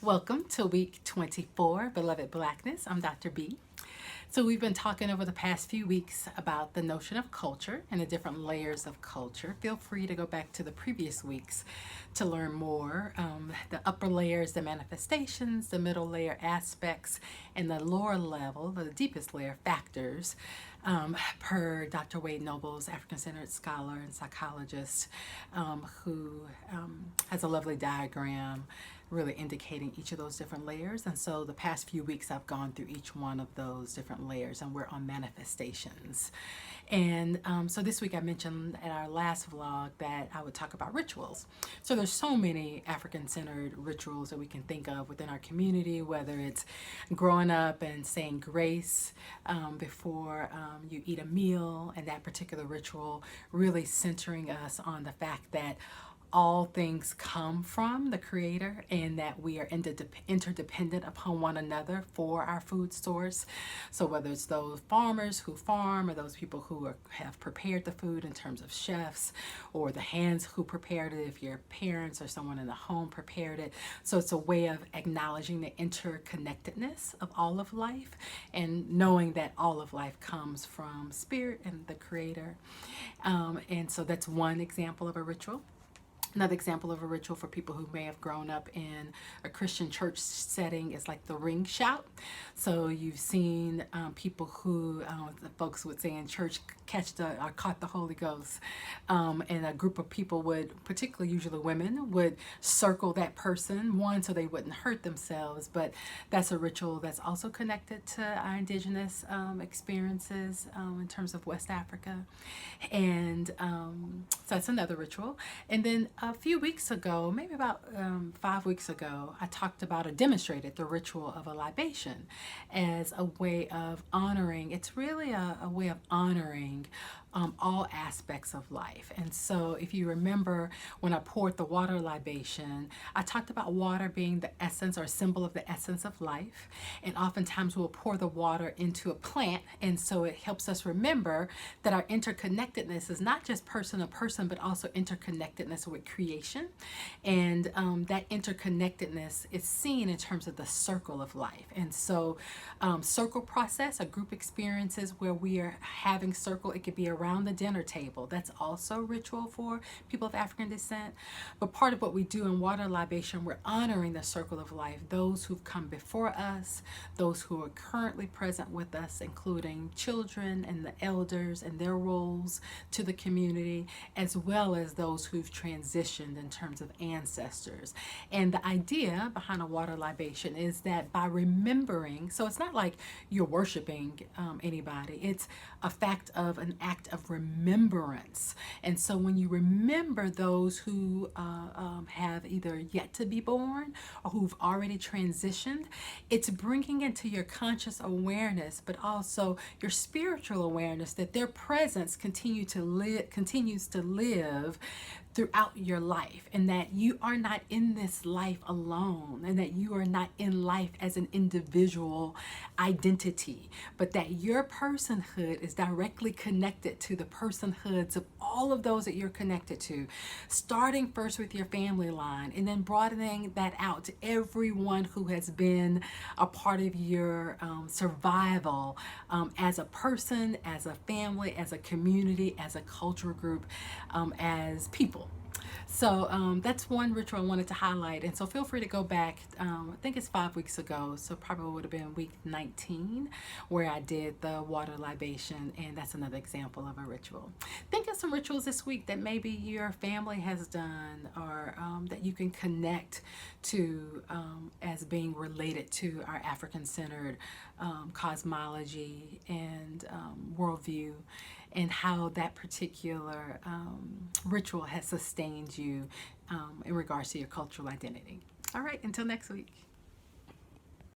Welcome to week 24, Beloved Blackness. I'm Dr. B. So we've been talking over the past few weeks about the notion of culture and the different layers of culture. Feel free to go back to the previous weeks to learn more. The upper layers, the manifestations, the middle layer aspects, and the lower level, the deepest layer factors, per Dr. Wade Noble's African-centered scholar and psychologist, who has a lovely diagram really indicating each of those different layers. And so the past few weeks I've gone through each one of those different layers, and we're on manifestations. And so this week I mentioned in our last vlog that I would talk about rituals. So there's so many African-centered rituals that we can think of within our community, whether it's growing up and saying grace before you eat a meal, and that particular ritual really centering us on the fact that all things come from the Creator and that we are interdependent upon one another for our food source. So whether it's those farmers who farm, or those people who have prepared the food in terms of chefs, or the hands who prepared it if your parents or someone in the home prepared it. So it's a way of acknowledging the interconnectedness of all of life and knowing that all of life comes from Spirit and the Creator. And so that's one example of a ritual. Another example of a ritual for people who may have grown up in a Christian church setting is like the ring shout. So you've seen people who, the folks would say in church, caught the Holy Ghost. And a group of people would, particularly usually women, would circle that person, one, so they wouldn't hurt themselves. But that's a ritual that's also connected to our indigenous experiences in terms of West Africa. And so that's another ritual. And then a few weeks ago, maybe about 5 weeks ago, I talked about or demonstrated the ritual of a libation as a way of honoring. It's really a way of honoring all aspects of life. And so if you remember when I poured the water libation, I talked about water being the essence or symbol of the essence of life. And oftentimes we'll pour the water into a plant. And so it helps us remember that our interconnectedness is not just person to person, but also interconnectedness with creation. And that interconnectedness is seen in terms of the circle of life. And so circle process, a group experiences where we are having circle, it could be around the dinner table. That's also ritual for people of African descent. But part of what we do in water libation, we're honoring the circle of life, those who've come before us, those who are currently present with us, including children and the elders and their roles to the community, as well as those who've transitioned in terms of ancestors. And the idea behind a water libation is that by remembering, so it's not like you're worshiping anybody, it's a fact of an act of remembrance. And so when you remember those who have either yet to be born or who've already transitioned, it's bringing into your conscious awareness, but also your spiritual awareness, that their presence continues to live throughout your life, and that you are not in this life alone, and that you are not in life as an individual identity, but that your personhood is directly connected to the personhoods of all of those that you're connected to, starting first with your family line and then broadening that out to everyone who has been a part of your survival as a person, as a family, as a community, as a cultural group, as people. So that's one ritual I wanted to highlight. And so feel free to go back. I think it's 5 weeks ago, so probably would have been week 19 where I did the water libation, and that's another example of a ritual. Think of some rituals this week that maybe your family has done, or that you can connect to as being related to our African-centered cosmology and worldview, and how that particular ritual has sustained you in regards to your cultural identity. All right, until next week.